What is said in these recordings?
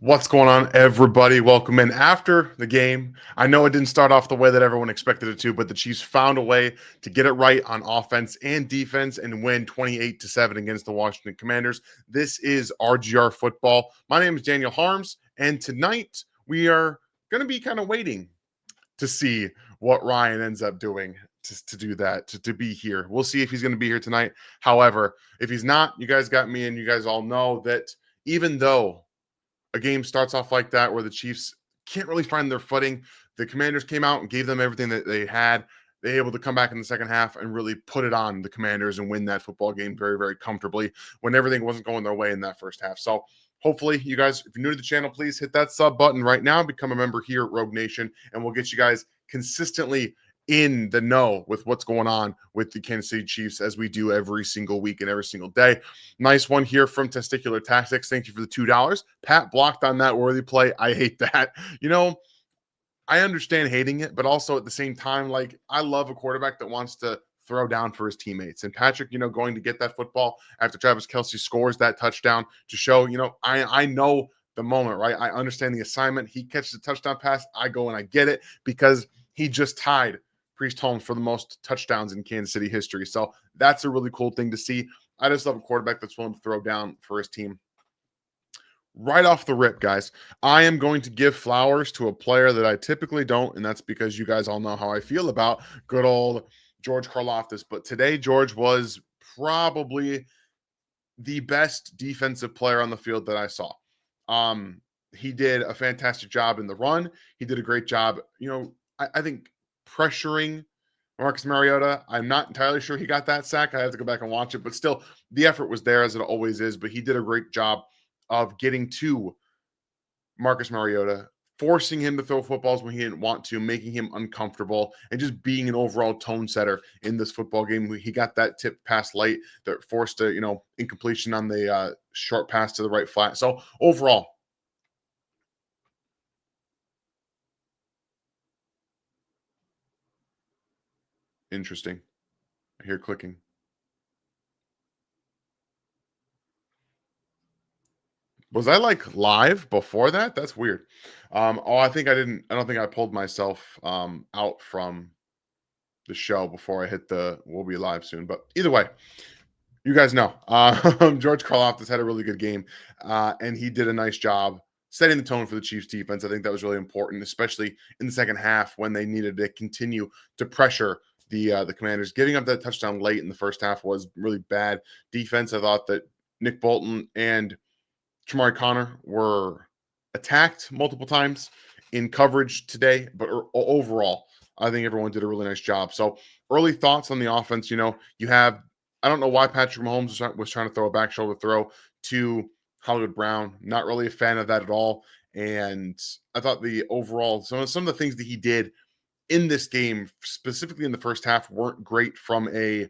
What's going on, everybody? Welcome in after the game. I know it didn't start off the way that everyone expected it to, but the Chiefs found a way to get it right on offense and defense and win 28-7 against the Washington Commanders. This is RGR football. My name is Daniel Harms, and tonight we are going to be kind of waiting to see what Ryan ends up doing to do that, to be here. We'll see if he's going to be here tonight. However, if he's not, you guys got me, and you guys all know that even though a game starts off like that where the Chiefs can't really find their footing, the Commanders came out and gave them everything that they had. They were able to come back in the second half and really put it on the Commanders and win that football game very, very comfortably when everything wasn't going their way in that first half. So hopefully you guys, if you're new to the channel, please hit that sub button right now, become a member here at Rogue Nation, and we'll get you guys consistently in the know with what's going on with the Kansas City Chiefs as we do every single week and every single day. Nice one here from Testicular Tactics. Thank you for the $2. Pat blocked on that worthy play. I hate that. You know, I understand hating it, but also at the same time, like, I love a quarterback that wants to throw down for his teammates. And Patrick, going to get that football after Travis Kelce scores that touchdown to show, I know the moment, right? I understand the assignment. He catches a touchdown pass. I go and I get it because he just tied Priest Holmes for the most touchdowns in Kansas City history. So that's a really cool thing to see. I just love a quarterback that's willing to throw down for his team. Right off the rip, guys, I am going to give flowers to a player that I typically don't, and that's because you guys all know how I feel about good old George Karlaftis. But today, George was probably the best defensive player on the field that I saw. He did a fantastic job in the run. He did a great job, I think pressuring Marcus Mariota. I'm not entirely sure he got that sack. I have to go back and watch it, but still, the effort was there as it always is. But he did a great job of getting to Marcus Mariota, forcing him to throw footballs when he didn't want to, making him uncomfortable, and just being an overall tone setter in this football game. He got that tip pass late that forced a, incompletion on the short pass to the right flat. So overall, interesting. I hear clicking. Was I like live before that? That's weird. I don't think I pulled myself out from the show before I hit the we'll be live soon. But either way, you guys know George Karlaftis had a really good game, and he did a nice job setting the tone for the Chiefs defense. I think that was really important, especially in the second half when they needed to continue to pressure the Commanders. Giving up that touchdown late in the first half was really bad defense. I thought that Nick Bolton and Shamari Connor were attacked multiple times in coverage today, but overall, I think everyone did a really nice job. So early thoughts on the offense, you have, I don't know why Patrick Mahomes was trying to throw a back shoulder throw to Hollywood Brown. Not really a fan of that at all. And I thought the overall, some of the things that he did in this game, specifically in the first half, weren't great from a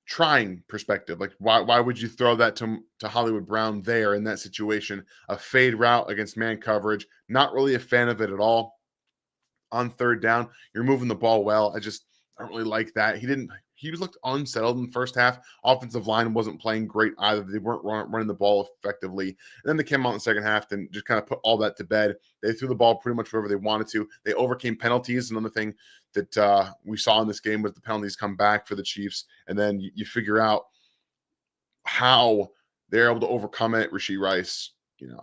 trying perspective. Like, why would you throw that to Hollywood Brown there in that situation? A fade route against man coverage. Not really a fan of it at all. On third down, you're moving the ball well. I don't really like that. He looked unsettled in the first half. Offensive line wasn't playing great either. They weren't running the ball effectively. And then they came out in the second half and just kind of put all that to bed. They threw the ball pretty much wherever they wanted to. They overcame penalties. Another thing that we saw in this game was the penalties come back for the Chiefs. And then you figure out how they're able to overcome it. Rashee Rice,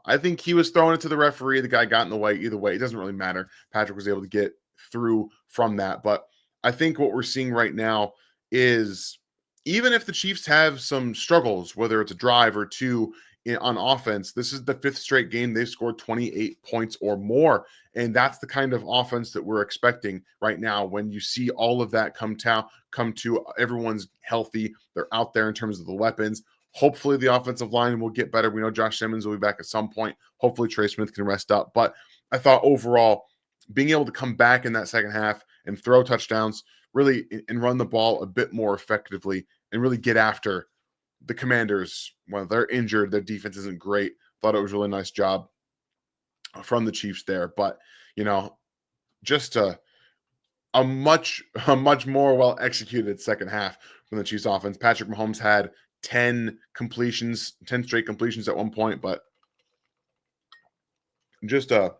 I think he was throwing it to the referee. The guy got in the way. Either way, it doesn't really matter. Patrick was able to get through from that. But I think what we're seeing right now is even if the Chiefs have some struggles, whether it's a drive or two on offense, this is the fifth straight game they've scored 28 points or more. And that's the kind of offense that we're expecting right now. When you see all of that come to everyone's healthy, they're out there in terms of the weapons. Hopefully the offensive line will get better. We know Josh Simmons will be back at some point. Hopefully Trey Smith can rest up. But I thought overall, being able to come back in that second half and throw touchdowns really and run the ball a bit more effectively and really get after the Commanders when they're injured, their defense isn't great. Thought it was a really nice job from the Chiefs there. But, just a much more well executed second half from the Chiefs offense. Patrick Mahomes had 10 straight completions at one point, but just a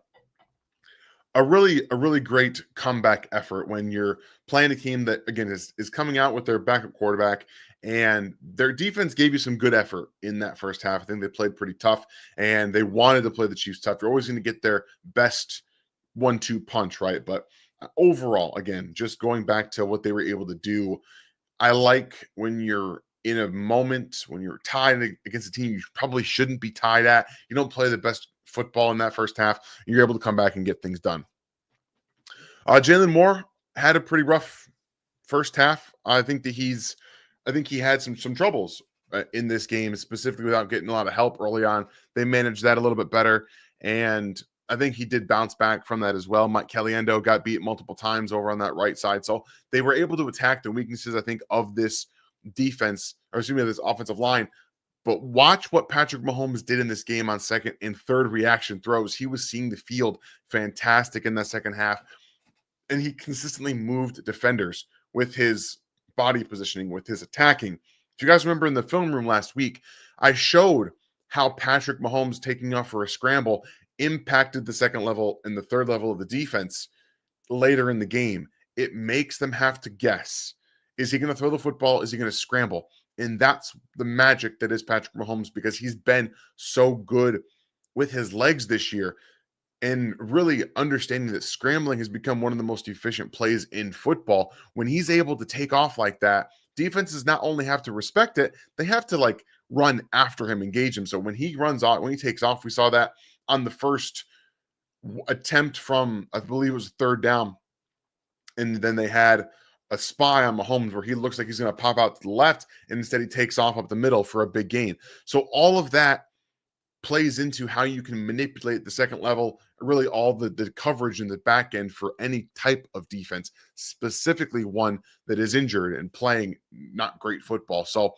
really great comeback effort when you're playing a team that again is coming out with their backup quarterback, and their defense gave you some good effort in that first half. I think they played pretty tough, and they wanted to play the Chiefs tough. You're always going to get their best 1-2 punch, right? But overall, again, just going back to what they were able to do, I like when you're in a moment when you're tied against a team you probably shouldn't be tied at. You don't play the best football in that first half. You're able to come back and get things done. Jalen Moore had a pretty rough first half. I think he had some troubles in this game, specifically without getting a lot of help early on. They managed that a little bit better, and I think he did bounce back from that as well. Mike Caliendo got beat multiple times over on that right side, so they were able to attack the weaknesses, I think, of this defense, or excuse me, this offensive line. But watch what Patrick Mahomes did in this game on second and third reaction throws. He was seeing the field fantastic in that second half, and he consistently moved defenders with his body positioning, with his attacking. If you guys remember in the film room last week, I showed how Patrick Mahomes taking off for a scramble impacted the second level and the third level of the defense later in the game. It makes them have to guess. Is he going to throw the football? Is he going to scramble? And that's the magic that is Patrick Mahomes, because he's been so good with his legs this year, and really understanding that scrambling has become one of the most efficient plays in football. When he's able to take off like that, defenses not only have to respect it, they have to like run after him, engage him. So when he runs off, when he takes off, we saw that on the first attempt from, I believe it was third down. And then they had a spy on Mahomes where he looks like he's going to pop out to the left, and instead he takes off up the middle for a big gain. So all of that plays into how you can manipulate the second level, really all the coverage in the back end for any type of defense, specifically one that is injured and playing not great football. So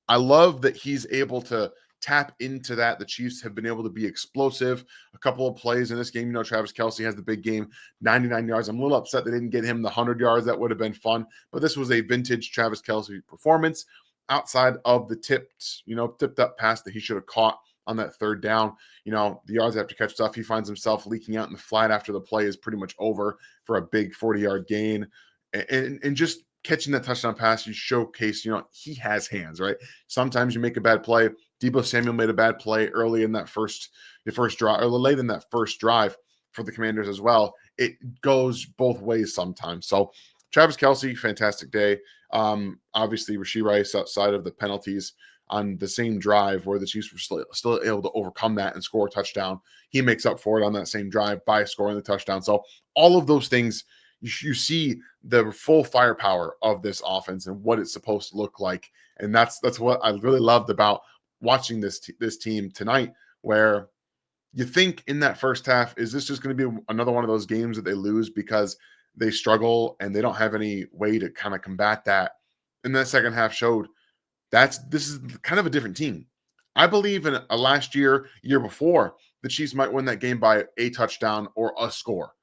I love that he's able to tap into that. The Chiefs have been able to be explosive. A couple of plays in this game, Travis Kelce has the big game, 99 yards. I'm a little upset they didn't get him the 100 yards. That would have been fun. But this was a vintage Travis Kelce performance outside of the tipped up pass that he should have caught on that third down. The yards after catch stuff, he finds himself leaking out in the flat after the play is pretty much over for a big 40-yard gain. And just catching that touchdown pass, you showcase, he has hands, right? Sometimes you make a bad play. Deebo Samuel made a bad play early in that first drive, or late in that first drive for the Commanders as well. It goes both ways sometimes. So Travis Kelce, fantastic day. Obviously, Rashee Rice outside of the penalties on the same drive where the Chiefs were still able to overcome that and score a touchdown. He makes up for it on that same drive by scoring the touchdown. So all of those things, you see the full firepower of this offense and what it's supposed to look like. And that's what I really loved about watching this team tonight, where you think in that first half, is this just going to be another one of those games that they lose because they struggle and they don't have any way to kind of combat that? And that second half showed this is kind of a different team. I believe in a last year before, the Chiefs might win that game by a touchdown or a score.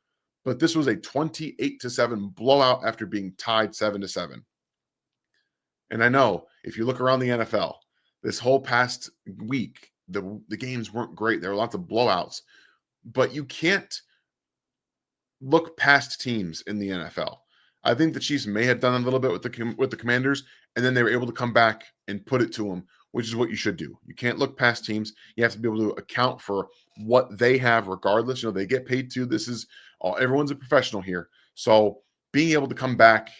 But this was a 28-7 blowout after being tied 7-7. And I know if you look around the NFL, this whole past week, the games weren't great. There were lots of blowouts. But you can't look past teams in the NFL. I think the Chiefs may have done a little bit with the Commanders, and then they were able to come back and put it to them, which is what you should do. You can't look past teams. You have to be able to account for what they have regardless. They get paid too. Everyone's a professional here. So being able to come back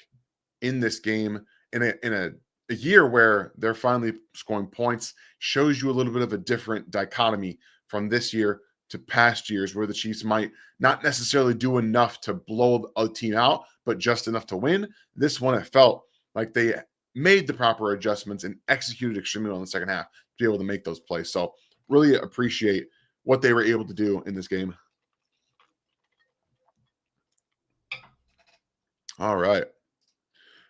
in this game in a year where they're finally scoring points shows you a little bit of a different dichotomy from this year to past years, where the Chiefs might not necessarily do enough to blow a team out, but just enough to win. This one, it felt like they made the proper adjustments and executed extremely well in the second half to be able to make those plays. So really appreciate what they were able to do in this game. All right.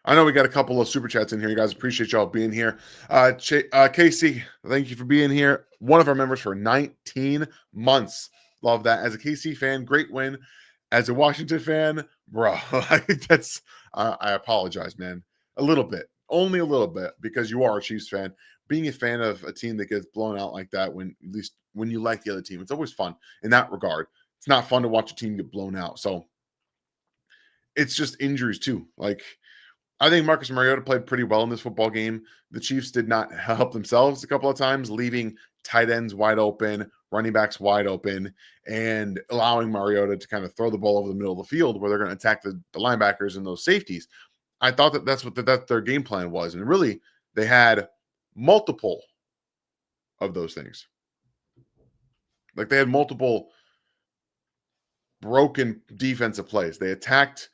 I know we got a couple of super chats in here. You guys, appreciate y'all being here. KC, thank you for being here. One of our members for 19 months. Love that. As a KC fan, great win. As a Washington fan, bro, I apologize, man. A little bit. only a little bit because you are a Chiefs fan. Being a fan of a team that gets blown out like that, when at least when you like the other team, it's always fun in that regard. It's not fun to watch a team get blown out. So it's just injuries too. Like, I think Marcus Mariota played pretty well in this football game. The Chiefs did not help themselves a couple of times, leaving tight ends wide open, running backs wide open, and allowing Mariota to kind of throw the ball over the middle of the field where they're going to attack the linebackers and those safeties. I thought that's what that their game plan was. And really, they had multiple of those things. Like, they had multiple broken defensive plays. They attacked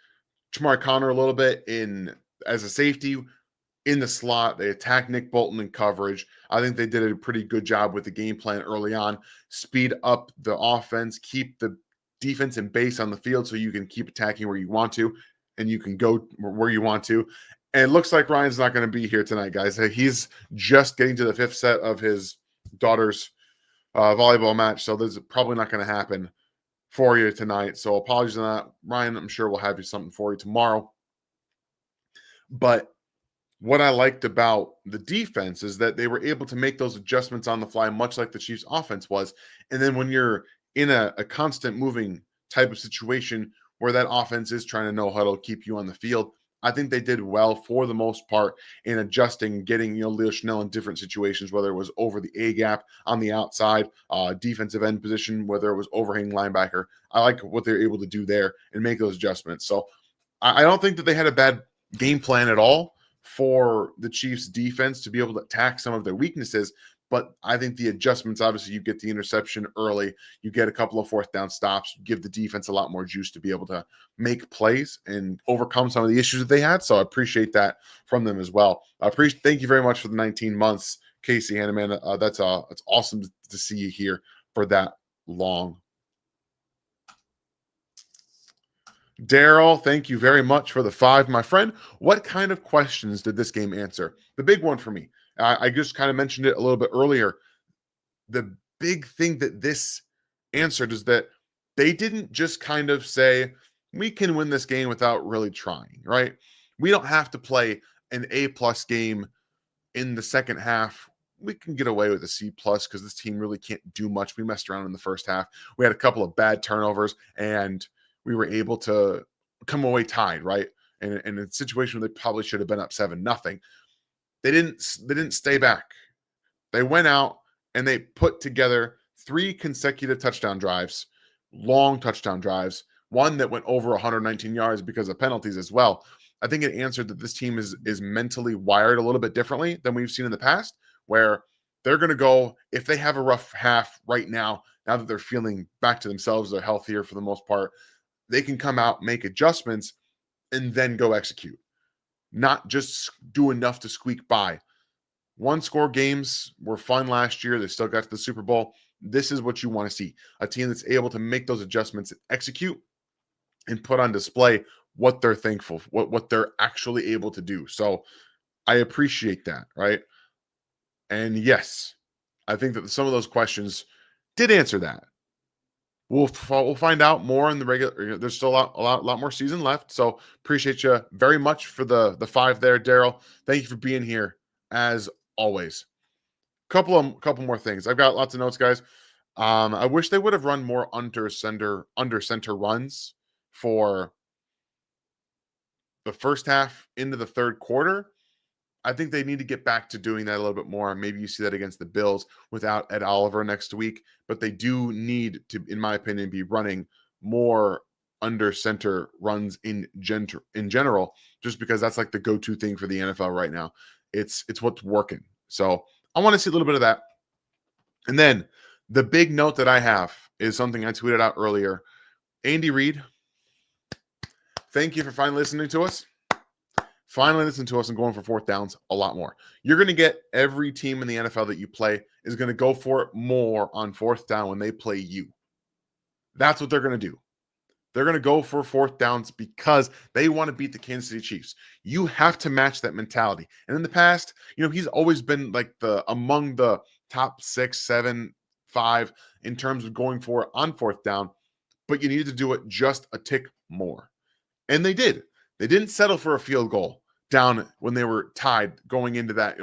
Jamar Connor a little bit in as a safety in the slot. They attacked Nick Bolton in coverage. I think they did a pretty good job with the game plan early on. Speed up the offense, keep the defense and base on the field so you can keep attacking where you want to and you can go where you want to. And it looks like Ryan's not going to be here tonight, guys. He's just getting to the 5th set of his daughter's volleyball match, so this is probably not going to happen for you tonight. So apologies on that. Ryan, I'm sure we'll have you something for you tomorrow. But what I liked about the defense is that they were able to make those adjustments on the fly, much like the Chiefs offense was. And then when you're in a constant moving type of situation where that offense is trying to know how to keep you on the field, I think they did well for the most part in adjusting, getting Leo Chanel in different situations, whether it was over the A gap on the outside, defensive end position, whether it was overhanging linebacker. I like what they're able to do there and make those adjustments. So I don't think that they had a bad game plan at all for the Chiefs defense to be able to attack some of their weaknesses. But I think the adjustments, obviously, you get the interception early, you get a couple of 4th down stops, you give the defense a lot more juice to be able to make plays and overcome some of the issues that they had. So I appreciate that from them as well. Thank you very much for the 19 months, Casey Hanneman. That's awesome to see you here for that long. Daryl, thank you very much for the 5, my friend. What kind of questions did this game answer? The big one for me, I just kind of mentioned it a little bit earlier. The big thing that this answered is that they didn't just kind of say, we can win this game without really trying, right? We don't have to play an A-plus game in the second half. We can get away with a C-plus because this team really can't do much. We messed around in the first half. We had a couple of bad turnovers, and we were able to come away tied, right? And in a situation where they probably should have been up 7-0. They didn't stay back. They went out and they put together 3 consecutive touchdown drives, long touchdown drives, one that went over 119 yards because of penalties as well. I think it answered that this team is mentally wired a little bit differently than we've seen in the past, where they're going to go, if they have a rough half right now that they're feeling back to themselves, they're healthier for the most part, they can come out, make adjustments, and then go execute. Not just do enough to squeak by. 1-score games were fun last year. They still got to the Super Bowl. This is what you want to see. A team that's able to make those adjustments and execute and put on display what they're thankful for, what they're actually able to do. So I appreciate that, right? And yes, I think that some of those questions did answer that. We'll find out more in the regular. There's still a lot more season left. So appreciate you very much for the 5 there, Daryl. Thank you for being here as always. Couple more things. I've got lots of notes, guys. I wish they would have run more under center runs for the first half into the third quarter. I think they need to get back to doing that a little bit more. Maybe you see that against the Bills without Ed Oliver next week, but they do need to, in my opinion, be running more under center runs in general, just because that's like the go-to thing for the NFL right now. It's what's working. So I want to see a little bit of that. And then the big note that I have is something I tweeted out earlier. Andy Reid, thank you for finally listening to us. Finally listen to us and going for 4th downs a lot more. You're going to get every team in the NFL that you play is going to go for it more on 4th down when they play you. That's what they're going to do. They're going to go for 4th downs because they want to beat the Kansas City Chiefs. You have to match that mentality. And in the past, he's always been like among the top 6, 7, 5 in terms of going for it on 4th down, but you needed to do it just a tick more. And they did. They didn't settle for a field goal. down when they were tied going into that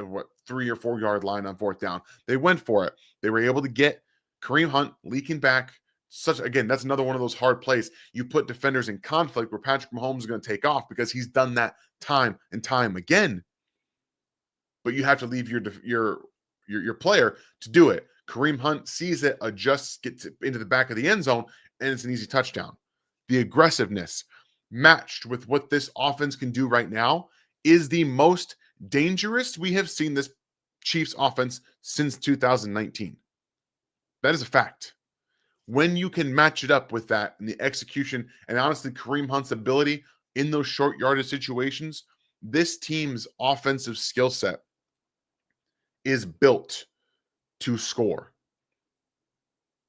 3 or 4 yard line on fourth down. They went for it. They were able to get Kareem Hunt leaking back. Again, that's another one of those hard plays. You put defenders in conflict where Patrick Mahomes is going to take off because he's done that time and time again. But you have to leave your player to do it. Kareem Hunt sees it, adjusts, gets it into the back of the end zone, and it's an easy touchdown. The aggressiveness matched with what this offense can do right now is the most dangerous we have seen this Chiefs offense since 2019. That is a fact. When you can match it up with that and the execution, and honestly, Kareem Hunt's ability in those short yardage situations, this team's offensive skill set is built to score.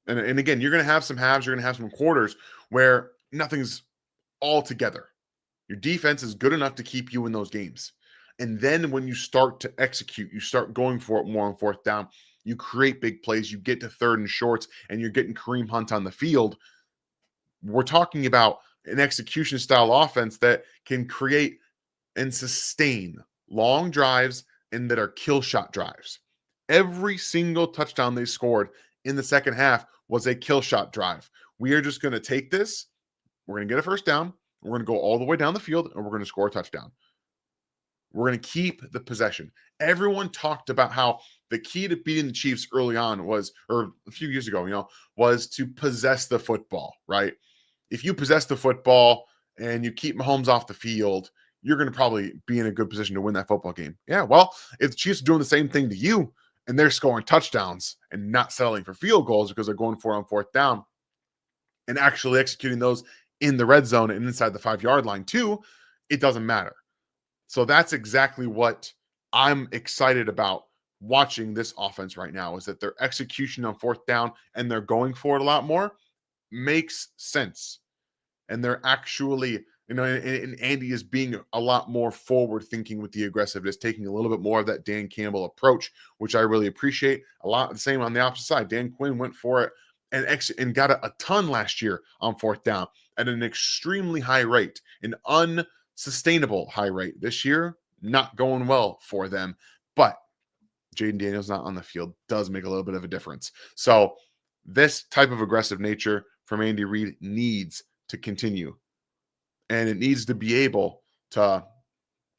And again, you're going to have some halves, you're going to have some quarters where nothing's all together. Your defense is good enough to keep you in those games. And then when you start to execute, you start going for it more on fourth down, you create big plays, you get to third and shorts, and you're getting Kareem Hunt on the field. We're talking about an execution style offense that can create and sustain long drives and that are kill shot drives. Every single touchdown they scored in the second half was a kill shot drive. We are just going to take this, we're going to get a first down, we're going to go all the way down the field, and we're going to score a touchdown. We're going to keep the possession. Everyone talked about how the key to beating the Chiefs early on was, or a few years ago, was to possess the football, right? If you possess the football and you keep Mahomes off the field, you're going to probably be in a good position to win that football game. Yeah, well, if the Chiefs are doing the same thing to you and they're scoring touchdowns and not settling for field goals because they're going for it on fourth down and actually executing those in the red zone and inside the 5-yard line too, it doesn't matter. So that's exactly what I'm excited about watching this offense right now, is that their execution on fourth down and they're going for it a lot more makes sense. And they're actually, and Andy is being a lot more forward thinking with the aggressiveness, taking a little bit more of that Dan Campbell approach, which I really appreciate. A lot the same on the opposite side. Dan Quinn went for it and got a ton last year on fourth down at an extremely high rate, an unsustainable high rate. This year, not going well for them. But Jaden Daniels not on the field does make a little bit of a difference. So this type of aggressive nature from Andy Reid needs to continue. And it needs to be able to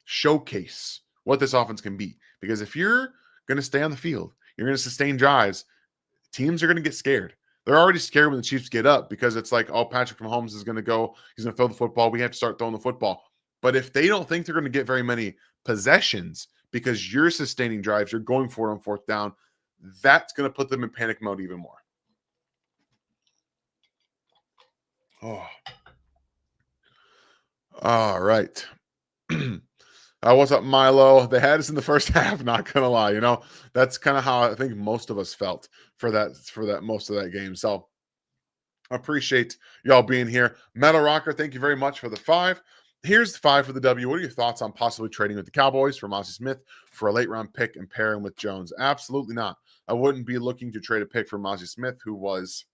showcase what this offense can be. Because if you're going to stay on the field, you're going to sustain drives, teams are going to get scared. They're already scared when the Chiefs get up because it's like, oh, Patrick Mahomes is going to go. He's going to throw the football. We have to start throwing the football. But if they don't think they're going to get very many possessions because you're sustaining drives, you're going for it on fourth down, that's going to put them in panic mode even more. Oh. All right. What's up, Milo? They had us in the first half, not gonna lie. That's kind of how I think most of us felt for that most of that game. So I appreciate y'all being here. Metal Rocker, thank you very much for the 5. Here's the 5 for the W. What are your thoughts on possibly trading with the Cowboys for Ozzie Smith for a late round pick and pairing with Jones? Absolutely not. I wouldn't be looking to trade a pick for Ozzie Smith, who was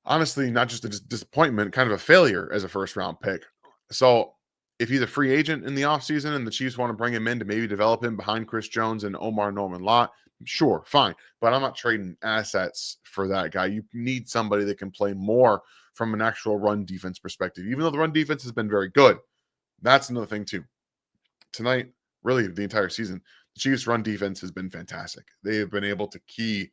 honestly not just a disappointment, kind of a failure as a first round pick. So if he's a free agent in the offseason and the Chiefs want to bring him in to maybe develop him behind Chris Jones and Omar Norman Lott, sure, fine. But I'm not trading assets for that guy. You need somebody that can play more from an actual run defense perspective. Even though the run defense has been very good, that's another thing too. Tonight, really the entire season, the Chiefs' run defense has been fantastic. They have been able to key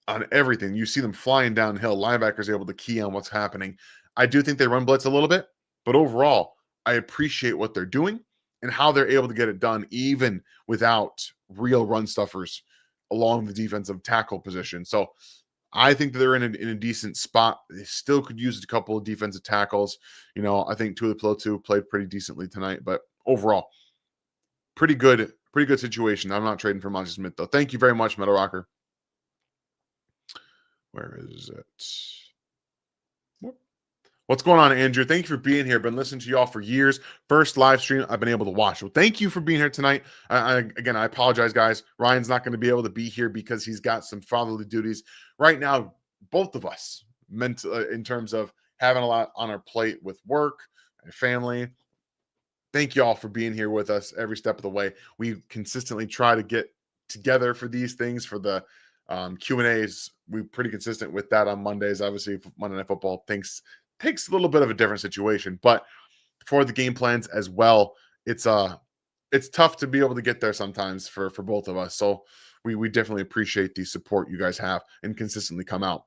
on everything. You see them flying downhill. Linebackers able to key on what's happening. I do think they run blitz a little bit, but overall, I appreciate what they're doing and how they're able to get it done even without real run stuffers along the defensive tackle position. So I think that they're in a decent spot. They still could use a couple of defensive tackles. I think Tuipulotu played pretty decently tonight, but overall, pretty good situation. I'm not trading for Monty Smith, though. Thank you very much, Metal Rocker. Where is it? What's going on, Andrew? Thank you for being here. Been listening to y'all for years. First live stream I've been able to watch. Well, thank you for being here tonight. Again, I apologize, guys. Ryan's not going to be able to be here because he's got some fatherly duties right now. Both of us, in terms of having a lot on our plate with work and family. thank you all for being here with us every step of the way. We consistently try to get together for these things for the Q&As. We're pretty consistent with that on Mondays. Obviously, Monday Night Football takes a little bit of a different situation, but for the game plans as well, it's tough to be able to get there sometimes for both of us. So we definitely appreciate the support you guys have and consistently come out.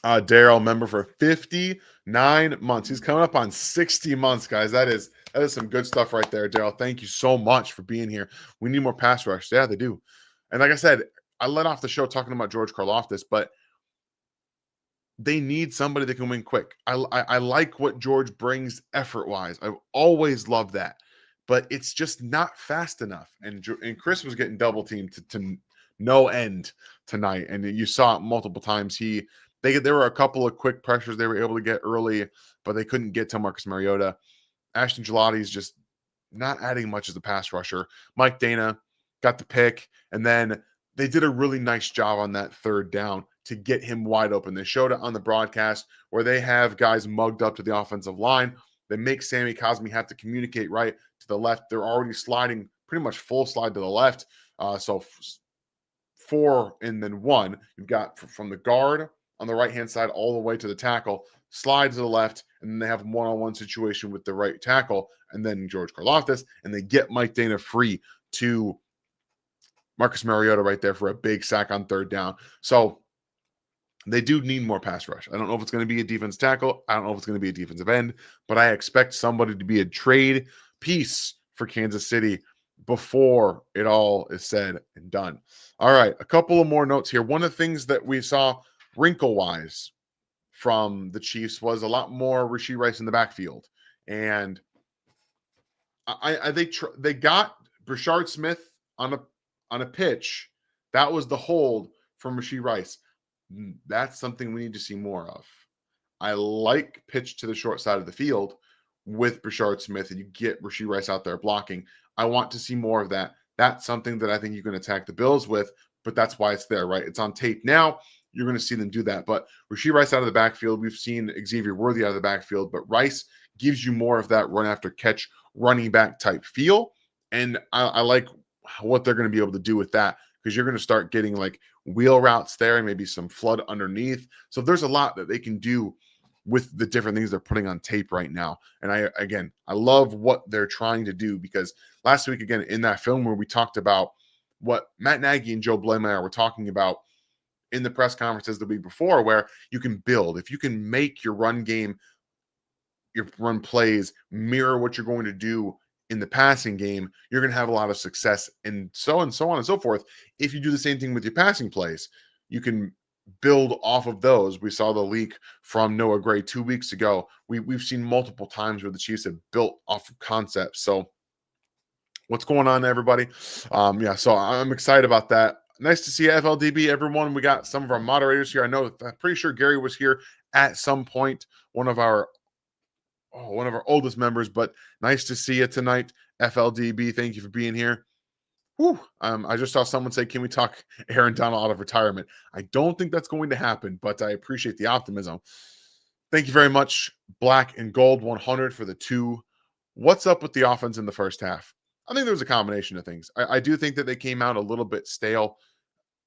Daryl, member for 59 months. He's coming up on 60 months, guys. That is some good stuff right there, Daryl. Thank you so much for being here. We need more pass rush. Yeah, they do. And like I said, I let off the show talking about George Karlaftis, but they need somebody that can win quick. I like what George brings effort wise. I've always loved that, but it's just not fast enough. And Chris was getting double teamed to no end tonight, and you saw it multiple times. There were a couple of quick pressures they were able to get early, but they couldn't get to Marcus Mariota. Ashton Gelati's just not adding much as a pass rusher. Mike Dana got the pick, and then they did a really nice job on that third down to get him wide open. They showed it on the broadcast where they have guys mugged up to the offensive line. They make Sammy Cosmi have to communicate right to the left. They're already sliding pretty much full slide to the left. So 4 and then 1. You've got from the guard on the right-hand side all the way to the tackle, slide to the left, and then they have a one-on-one situation with the right tackle, and then George Karlaftis, and they get Mike Dana free to Marcus Mariota right there for a big sack on third down. So they do need more pass rush. I don't know if it's going to be a defense tackle. I don't know if it's going to be a defensive end, but I expect somebody to be a trade piece for Kansas City before it all is said and done. All right, a couple of more notes here. One of the things that we saw wrinkle-wise from the Chiefs was a lot more Rashee Rice in the backfield. And they got Brashard Smith on a pitch. That was the hold from Rashee Rice. That's something we need to see more of. I like pitch to the short side of the field with Brashard Smith, and you get Rashee Rice out there blocking. I want to see more of that. That's something that I think you can attack the Bills with, but that's why it's there, right? It's on tape now. You're going to see them do that. But Rashee Rice out of the backfield, we've seen Xavier Worthy out of the backfield, but Rice gives you more of that run after catch, running back type feel. And I like what they're going to be able to do with that, because you're going to start getting like wheel routes there and maybe some flood underneath. So there's a lot that they can do with the different things they're putting on tape right now. And I love what they're trying to do, because last week, again, in that film where we talked about what Matt Nagy and Joe Blameyer were talking about in the press conferences the week before, where you can build. If you can make your run game, your run plays mirror what you're going to do in the passing game, you're going to have a lot of success, and so on and so forth. If you do the same thing with your passing plays, you can build off of those. We saw the leak from Noah Gray 2 weeks ago. We've seen multiple times where the Chiefs have built off of concepts. So what's going on, everybody? So I'm excited about that. Nice to see FLDB, everyone. We got some of our moderators here. I'm pretty sure Gary was here at some point, one of our oldest members, but nice to see you tonight, FLDB. Thank you for being here. Whew. I just saw someone say, can we talk Aaron Donald out of retirement? I don't think that's going to happen, but I appreciate the optimism. Thank you very much, Black and Gold 100 for the 2. What's up with the offense in the first half? I think there was a combination of things. I do think that they came out a little bit stale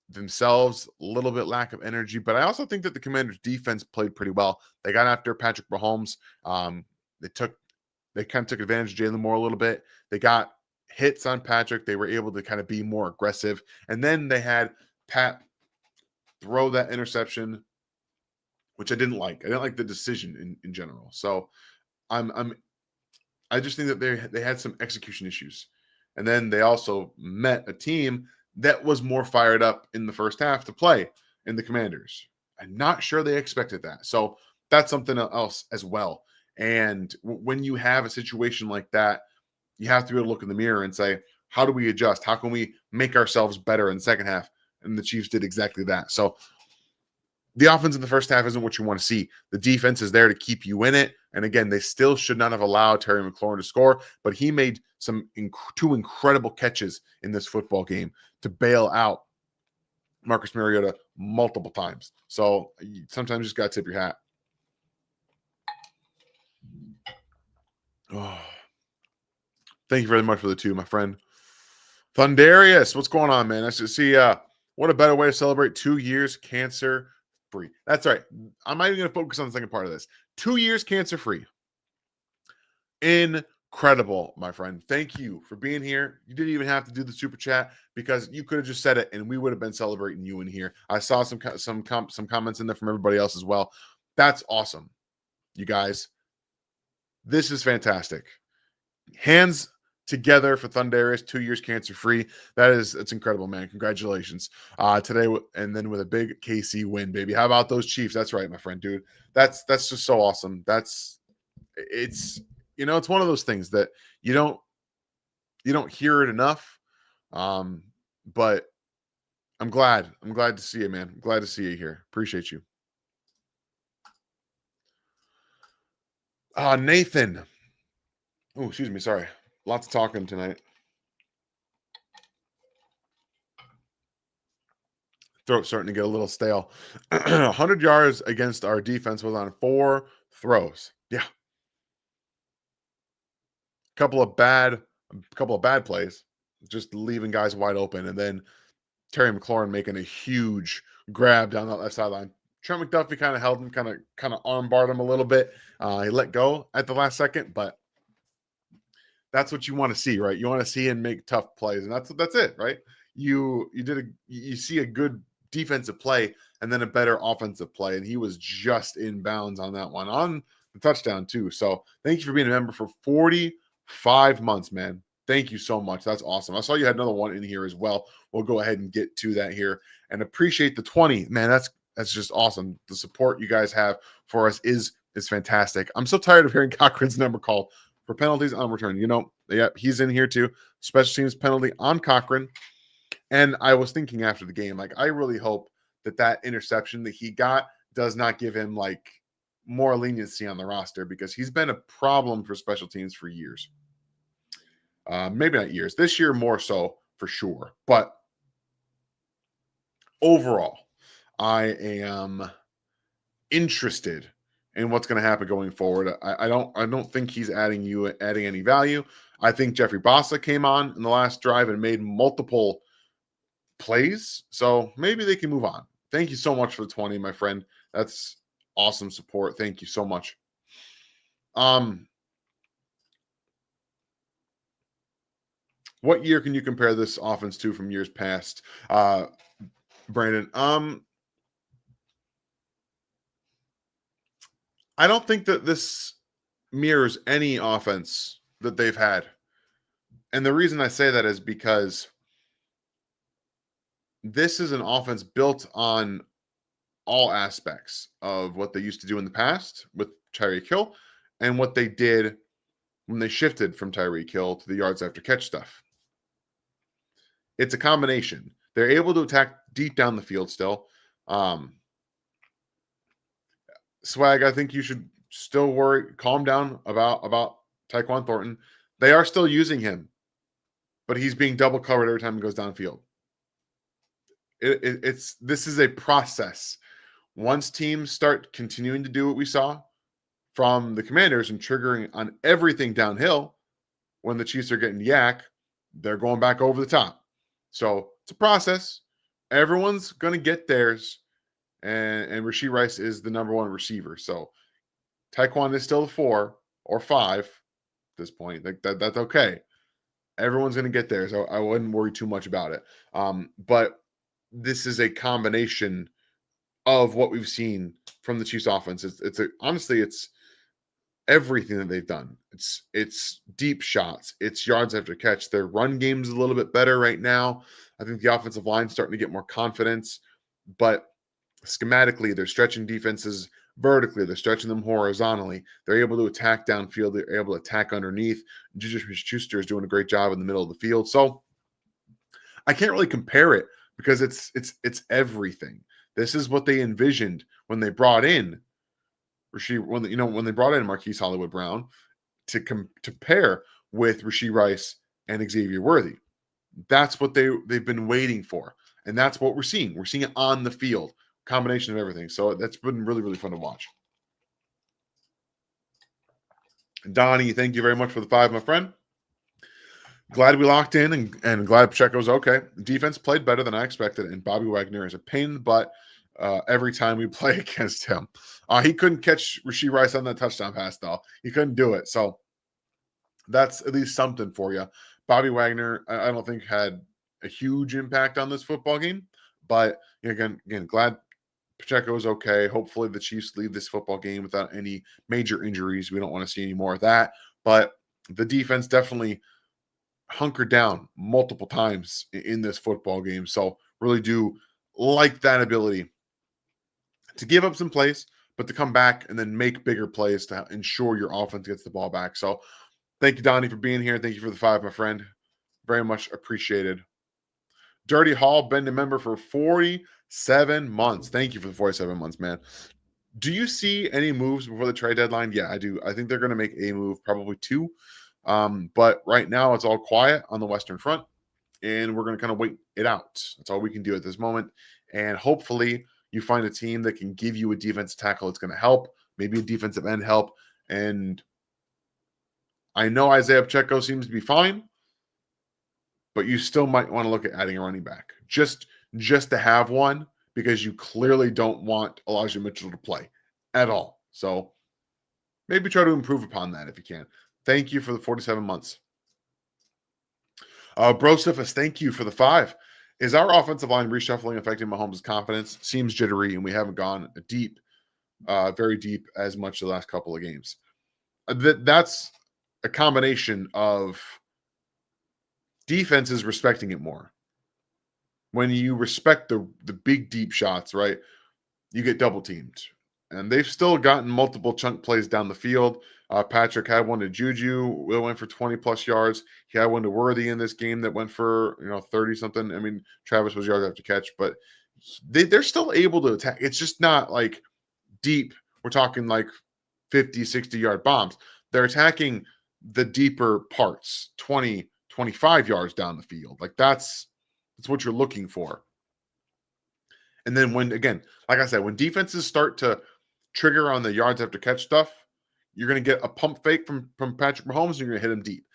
themselves, a little bit lack of energy, but I also think that the Commanders' defense played pretty well. They got after Patrick Mahomes. They kind of took advantage of Jalen Moore a little bit. They got hits on Patrick. They were able to kind of be more aggressive. And then they had Pat throw that interception, which I didn't like. I didn't like the decision in general. So I just think that they had some execution issues. And then they also met a team that was more fired up in the first half to play in the Commanders. I'm not sure they expected that. So that's something else as well. And when you have a situation like that, you have to be able to look in the mirror and say, how do we adjust? How can we make ourselves better in the second half? And the Chiefs did exactly that. So the offense in the first half isn't what you want to see. The defense is there to keep you in it. And again, they still should not have allowed Terry McLaurin to score, but he made two incredible catches in this football game to bail out Marcus Mariota multiple times. So sometimes you just got to tip your hat. Oh, thank you very much for the 2, my friend. Thundarius, what's going on, man? Nice to see what a better way to celebrate 2 years cancer free. That's right. I'm not even going to focus on the second part of this. 2 years cancer free. Incredible, my friend. Thank you for being here. You didn't even have to do the super chat because you could have just said it and we would have been celebrating you in here. I saw some comments in there from everybody else as well. That's awesome. You guys, this is fantastic. Hands together for Thundarius, 2 years cancer free. It's incredible, man. Congratulations. Today and then with a big KC win, baby. How about those Chiefs? That's right, my friend, dude. That's just so awesome. It's it's one of those things that you don't hear it enough. But I'm glad to see you, man. I'm glad to see you here. Appreciate you. Nathan. Oh, excuse me. Sorry. Lots of talking tonight. Throat starting to get a little stale. 100 yards against our defense was on 4 throws. Yeah. Couple of bad plays, just leaving guys wide open, and then Terry McLaurin making a huge grab down that left sideline. Trent McDuffie kind of held him, kind of armbarred him a little bit. He let go at the last second, but that's what you want to see, right? You want to see him make tough plays, and that's it, right? You see a good defensive play and then a better offensive play, and he was just in bounds on that one on the touchdown too. So thank you for being a member for 45 months, man. Thank you so much. That's awesome. I saw you had another one in here as well. We'll go ahead and get to that here and appreciate the 20. Man, that's just awesome. The support you guys have for us is fantastic. I'm so tired of hearing Cochran's number called for penalties on return. Yeah, he's in here too. Special teams penalty on Cochran. And I was thinking after the game, like, I really hope that interception that he got does not give him like more leniency on the roster, because he's been a problem for special teams for years. Maybe not years. This year more so for sure. But overall, I am interested in what's going to happen going forward. I don't think he's adding any value. I think Jeffrey Bossa came on in the last drive and made multiple plays, so maybe they can move on. Thank you so much for the 20, my friend. That's awesome support. Thank you so much. What year can you compare this offense to from years past, Brandon? I don't think that this mirrors any offense that they've had. And the reason I say that is because this is an offense built on all aspects of what they used to do in the past with Tyreek Hill and what they did when they shifted from Tyreek Hill to the yards after catch stuff. It's a combination. They're able to attack deep down the field still. Swag, I think you should still calm down about Tyquan Thornton. They are still using him, but he's being double covered every time he goes downfield. This is a process. Once teams start continuing to do what we saw from the Commanders and triggering on everything downhill, when the Chiefs are getting yak, they're going back over the top. So it's a process. Everyone's going to get theirs, and Rashee Rice is the number 1 receiver. So Tyquan is still the 4 or 5 at this point. Like that's okay. Everyone's going to get there, so I wouldn't worry too much about it. But this is a combination of what we've seen from the Chiefs offense. Honestly, it's everything that they've done. It's deep shots. It's yards after catch. Their run game's a little bit better right now. I think the offensive line's starting to get more confidence, but schematically, they're stretching defenses vertically. They're stretching them horizontally. They're able to attack downfield. They're able to attack underneath. Juju Schuster is doing a great job in the middle of the field. So I can't really compare it because it's everything. This is what they envisioned when they brought in when they brought in Marquise Hollywood Brown to pair with Rashee Rice and Xavier Worthy. That's what they've been waiting for, and that's what we're seeing. We're seeing it on the field, combination of everything. So that's been really, really fun to watch. Donnie, thank you very much for the 5, my friend. Glad we locked in and glad Pacheco's okay. Defense played better than I expected, and Bobby Wagner is a pain in the butt every time we play against him. He couldn't catch Rashee Rice on that touchdown pass, though. He couldn't do it. So that's at least something for you. Bobby Wagner, I don't think had a huge impact on this football game, but again, glad Pacheco is okay. Hopefully the Chiefs leave this football game without any major injuries. We don't want to see any more of that, but the defense definitely hunkered down multiple times in this football game. So really do like that ability to give up some plays, but to come back and then make bigger plays to ensure your offense gets the ball back. So thank you, Donnie, for being here. Thank you for the 5, my friend. Very much appreciated. Dirty Hall, been a member for 47 months. Thank you for the 47 months, man. Do you see any moves before the trade deadline? Yeah, I do. I think they're going to make a move, probably 2. But right now it's all quiet on the Western Front, and we're going to kind of wait it out. That's all we can do at this moment. And hopefully you find a team that can give you a defensive tackle that's going to help, maybe a defensive end help. And I know Isaiah Pacheco seems to be fine, but you still might want to look at adding a running back just to have one, because you clearly don't want Elijah Mitchell to play at all. So maybe try to improve upon that if you can. Thank you for the 47 months. Brosifus, thank you for the 5. Is our offensive line reshuffling affecting Mahomes' confidence? Seems jittery, and we haven't gone deep, very deep as much the last couple of games. That's a combination of defenses respecting it more. When you respect the big, deep shots, right, you get double teamed. And they've still gotten multiple chunk plays down the field. Patrick had one to Juju. Will went for 20-plus yards. He had one to Worthy in this game that went for 30-something. I mean, Travis was yards after catch, but they're still able to attack. It's just not like deep. We're talking like 50, 60-yard bombs. They're attacking the deeper parts, 20, 25 yards down the field. Like that's what you're looking for. And then when, again, like I said, when defenses start to trigger on the yards after catch stuff, you're going to get a pump fake from Patrick Mahomes, and you're going to hit him deep.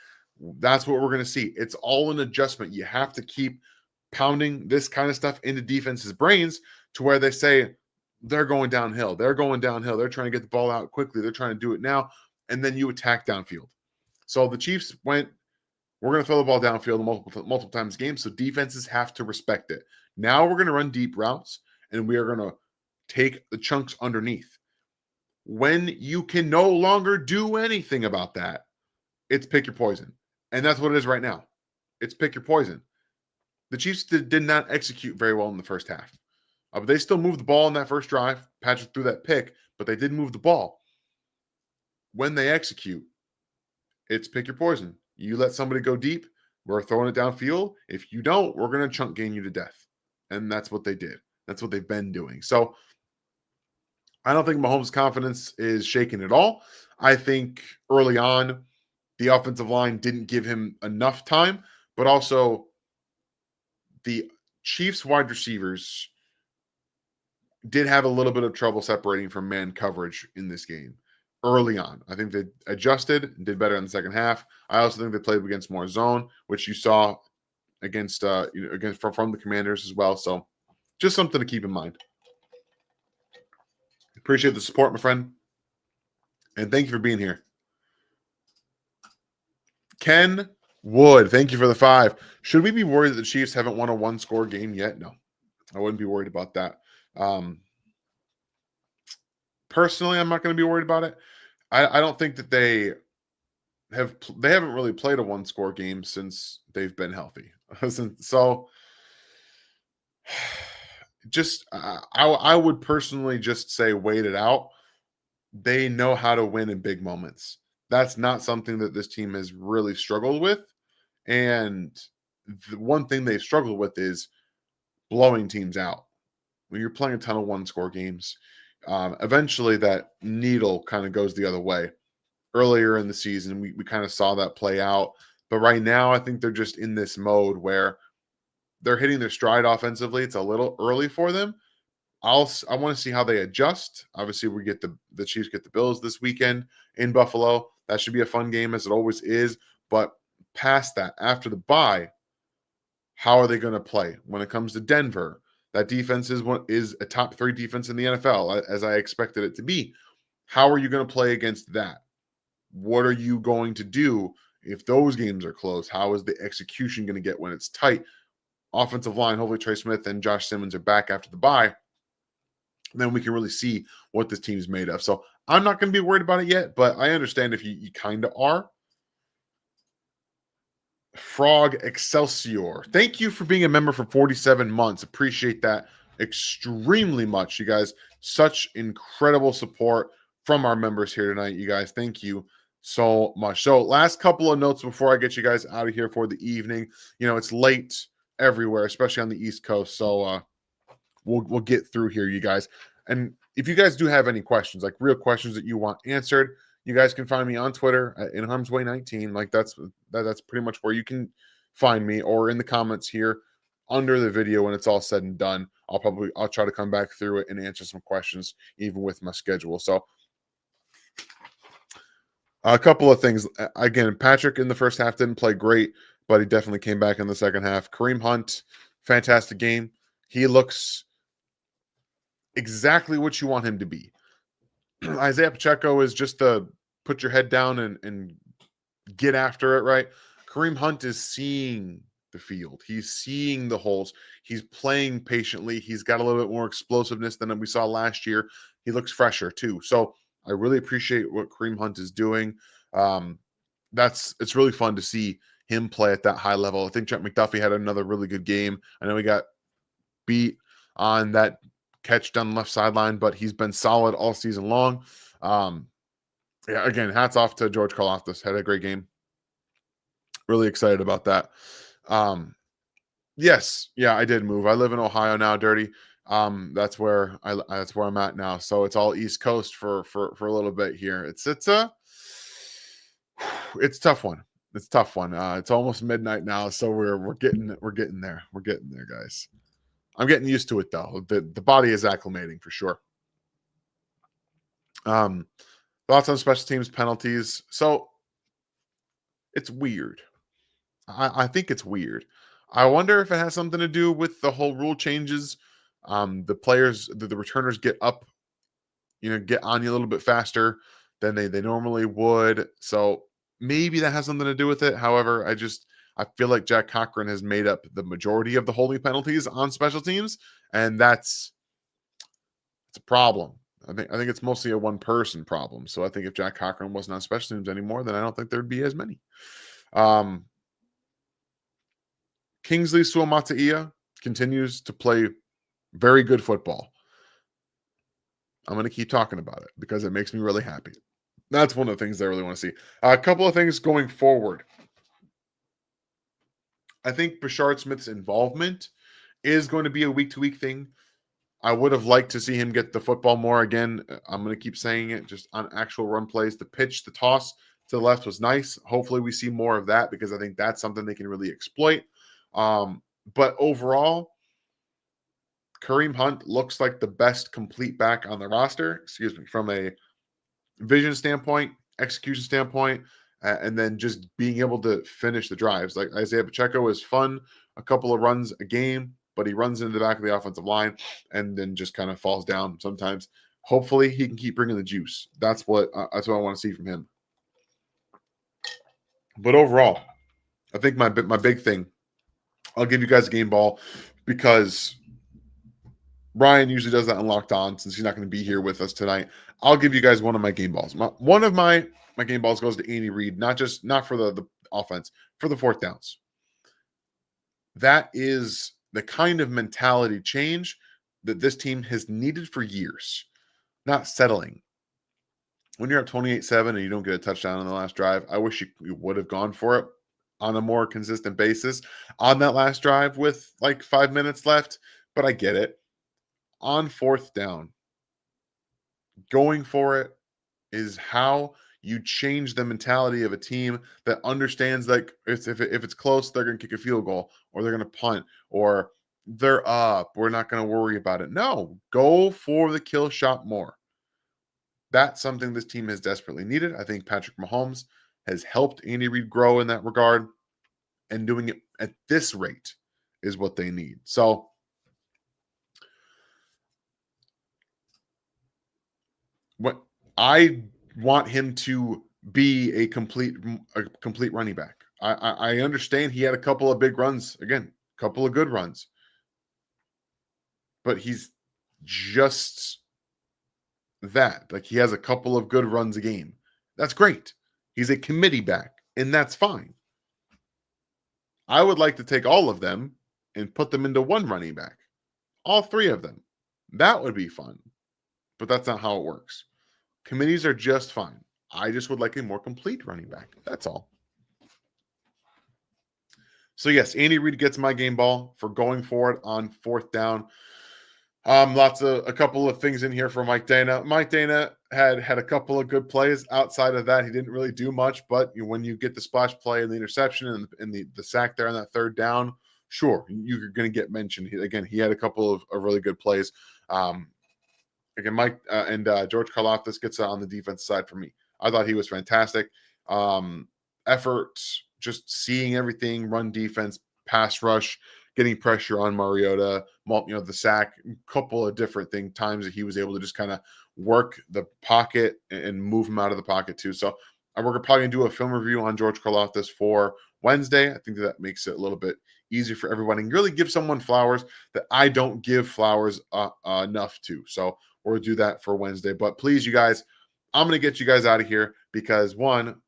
That's what we're going to see. It's all an adjustment. You have to keep pounding this kind of stuff into defenses' brains to where they say they're going downhill. They're going downhill. They're trying to get the ball out quickly. They're trying to do it now. And then you attack downfield. So the Chiefs went, we're going to throw the ball downfield multiple times a game, so defenses have to respect it. Now we're going to run deep routes, and we are going to take the chunks underneath. When you can no longer do anything about that, it's pick your poison. And that's what it is right now. It's pick your poison. The Chiefs did not execute very well in the first half. But they still moved the ball in that first drive. Patrick threw that pick, but they didn't move the ball. When they execute, it's pick your poison. You let somebody go deep, we're throwing it downfield. If you don't, we're going to chunk game you to death. And that's what they did. That's what they've been doing. So I don't think Mahomes' confidence is shaken at all. I think early on, the offensive line didn't give him enough time, but also the Chiefs wide receivers did have a little bit of trouble separating from man coverage in this game early on. I think they adjusted and did better in the second half. I also think they played against more zone, which you saw against from the Commanders as well. So just something to keep in mind. Appreciate the support, my friend. And thank you for being here. Ken Wood, thank you for the 5. Should we be worried that the Chiefs haven't won a one-score game yet? No, I wouldn't be worried about that. Personally, I'm not going to be worried about it. I don't think that they haven't really played a one-score game since they've been healthy. So just I would personally just say wait it out. They know how to win in big moments. That's not something that this team has really struggled with. And the one thing they've struggled with is blowing teams out. When you're playing a ton of one-score games, eventually that needle kind of goes the other way. Earlier in the season, we kind of saw that play out. But right now, I think they're just in this mode where they're hitting their stride offensively. It's a little early for them. I want to see how they adjust. Obviously, we get the Chiefs get the Bills this weekend in Buffalo. That should be a fun game as it always is. But past that, after the bye, how are they going to play? When it comes to Denver, that defense is a top 3 defense in the NFL, as I expected it to be. How are you going to play against that? What are you going to do if those games are close? How is the execution going to get when it's tight? Offensive line, hopefully Trey Smith and Josh Simmons are back after the bye. Then we can really see what this team is made of. So I'm not going to be worried about it yet, but I understand if you kind of are. Frog Excelsior. Thank you for being a member for 47 months. Appreciate that extremely much. You guys, such incredible support from our members here tonight. You guys, thank you so much. So, last couple of notes before I get you guys out of here for the evening. It's late everywhere, especially on the East Coast. So, we'll get through here, you guys. And if you guys do have any questions, like real questions that you want answered, you guys can find me on Twitter at In Harm's Way 19. Like that's pretty much where you can find me, or in the comments here under the video when it's all said and done. I'll try to come back through it and answer some questions, even with my schedule. So a couple of things. Again, Patrick in the first half didn't play great, but he definitely came back in the second half. Kareem Hunt, fantastic game. He looks exactly what you want him to be. Isaiah Pacheco is just the put your head down and get after it, right? Kareem Hunt is seeing the field. He's seeing the holes. He's playing patiently. He's got a little bit more explosiveness than we saw last year. He looks fresher too. So I really appreciate what Kareem Hunt is doing. It's really fun to see him play at that high level. I think Trent McDuffie had another really good game. I know he got beat on that catch down the left sideline, but he's been solid all season long. Yeah, again, hats off to George Karlaftis. Had a great game. Really excited about that. Yes, yeah, I did move. I live in Ohio now, Dirty. That's where I'm at now. So it's all East Coast for a little bit here. It's a tough one. It's a tough one. It's almost midnight now, so we're getting there. We're getting there, guys. I'm getting used to it though. The body is acclimating for sure. Thoughts on special teams penalties. So it's weird. I think it's weird. I wonder if it has something to do with the whole rule changes. The players, the returners get up, get on you a little bit faster than they normally would. So maybe that has something to do with it. However, I feel like Jack Cochran has made up the majority of the holding penalties on special teams, and it's a problem. I think it's mostly a one-person problem. So I think if Jack Cochran wasn't on special teams anymore, then I don't think there'd be as many. Kingsley Suamataia continues to play very good football. I'm going to keep talking about it because it makes me really happy. That's one of the things I really want to see. A couple of things going forward. I think Bashard Smith's involvement is going to be a week-to-week thing. I would have liked to see him get the football more. Again, I'm going to keep saying it, just on actual run plays. The pitch, the toss to the left was nice. Hopefully we see more of that because I think that's something they can really exploit. But overall, Kareem Hunt looks like the best complete back on the roster, from a vision standpoint, execution standpoint, and then just being able to finish the drives. Like Isaiah Pacheco is fun, a couple of runs a game, but he runs into the back of the offensive line and then just kind of falls down sometimes. Hopefully he can keep bringing the juice. That's what I want to see from him. But overall, I think my big thing, I'll give you guys a game ball because Ryan usually does that on Locked On since he's not going to be here with us tonight. I'll give you guys one of my game balls. One of my game balls goes to Andy Reid, not for the offense, for the fourth downs. That is the kind of mentality change that this team has needed for years. Not settling. When you're up 28-7 and you don't get a touchdown on the last drive, I wish you would have gone for it on a more consistent basis on that last drive with like 5 minutes left, but I get it. On fourth down, going for it is how you change the mentality of a team that understands like if it's close, they're going to kick a field goal or they're going to punt or they're up. We're not going to worry about it. No, go for the kill shot more. That's something this team has desperately needed. I think Patrick Mahomes has helped Andy Reid grow in that regard, and doing it at this rate is what they need. So what I want him to be a complete running back. I understand he had a couple of big runs, again, a couple of good runs, but he's just that. Like, he has a couple of good runs a game. That's great. He's a committee back, and that's fine. I would like to take all of them and put them into one running back, all three of them. That would be fun, but that's not how it works. Committees are just fine. I just would like a more complete running back. That's all. So yes, Andy Reid gets my game ball for going for it on 4th down. A couple of things in here for Mike Dana. Mike Dana had a couple of good plays. Outside of that, he didn't really do much. But when you get the splash play and the interception and the sack there on that 3rd down, sure, you're going to get mentioned. He had a couple of really good plays. Again, Mike and George Karlaftis gets on the defense side for me. I thought he was fantastic. Effort, just seeing everything, run defense, pass rush, getting pressure on Mariota, the sack, a couple of different times that he was able to just kind of work the pocket and move him out of the pocket too. So we're probably going to do a film review on George Karlaftis for Wednesday. I think that makes it a little bit easier for everyone and really give someone flowers that I don't give flowers enough to. So we'll do that for Wednesday. But please, you guys, I'm going to get you guys out of here because, one,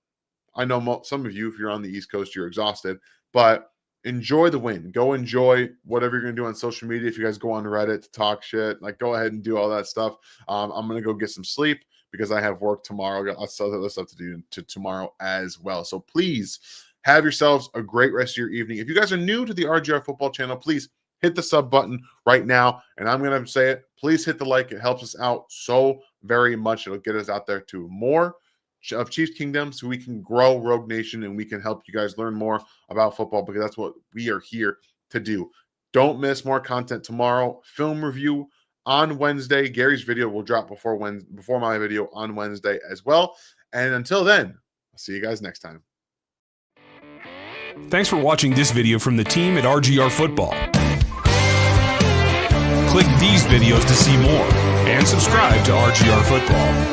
I know some of you, if you're on the East Coast, you're exhausted, but enjoy the win. Go enjoy whatever you're going to do on social media. If you guys go on Reddit to talk shit, go ahead and do all that stuff. I'm going to go get some sleep because I have work tomorrow. I got lots of other stuff to do tomorrow as well. So please have yourselves a great rest of your evening. If you guys are new to the RGR Football channel, please hit the sub button right now. And I'm going to say it. Please hit the like. It helps us out so very much. It'll get us out there to more of Chiefs Kingdom so we can grow Rogue Nation and we can help you guys learn more about football because that's what we are here to do. Don't miss more content tomorrow. Film review on Wednesday. Gary's video will drop before my video on Wednesday as well. And until then, I'll see you guys next time. Thanks for watching this video from the team at RGR Football. Click these videos to see more and subscribe to RGR Football.